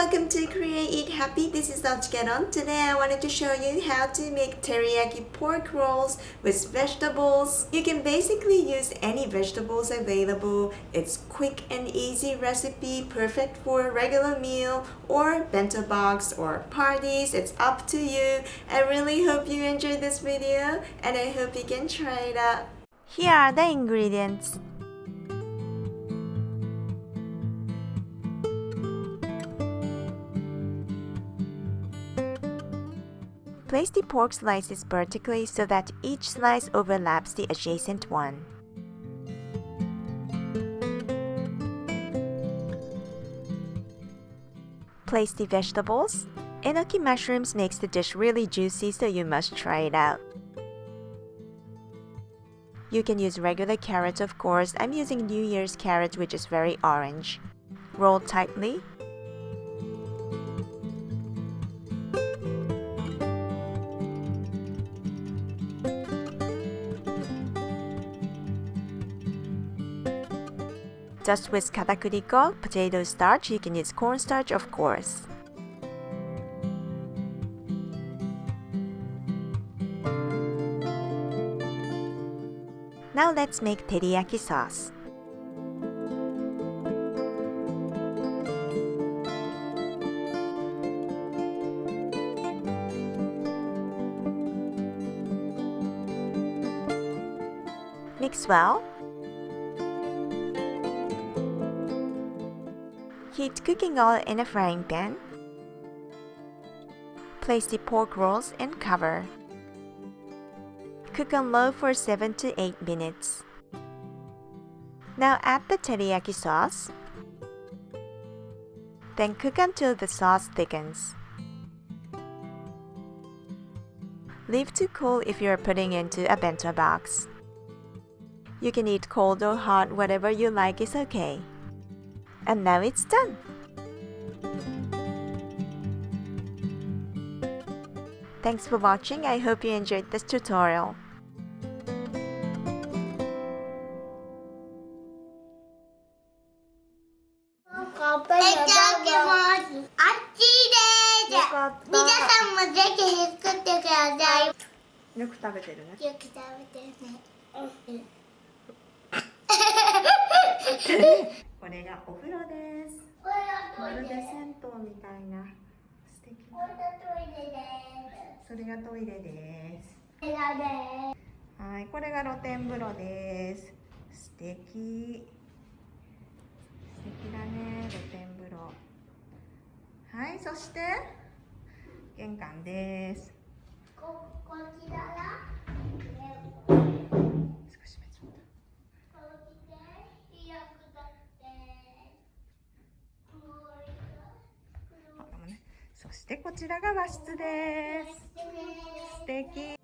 welcome to Create Eat Happy. This is OCHIKERON. Today I wanted to show you how to make teriyaki pork rolls with vegetables. You can basically use any vegetables available. It's quick and easy recipe, perfect for a regular meal or bento box or parties. It's up to you. I really hope you enjoyed this video and I hope you can try it out. Here are the ingredients. Place the pork slices vertically so that each slice overlaps the adjacent one. Place the vegetables. Enoki mushrooms makes the dish really juicy, so you must try it out. You can use regular carrots, of course. I'm using New Year's carrot, which is very orange. Roll tightly. Dust with Katakuriko, potato starch. You can use cornstarch, of course. Now let's make teriyaki sauce. Mix well. Heat cooking oil in a frying pan. Place the pork rolls and cover. Cook on low for 7 to 8 minutes. Now add the teriyaki sauce. Then cook until the sauce thickens. Leave to cool if you are putting into a bento box. You can eat cold or hot, whatever you like is okay. And now it's done! Thanks for watching. I hope you enjoyed this tutorial. This これがお風呂です。まるで銭湯みたいな素敵な。それがトイレです。はい、これが露天風呂です。素敵。素敵だね、露天風呂。はい、そして玄関です。こちらが。そしてこちらが和室です。素敵。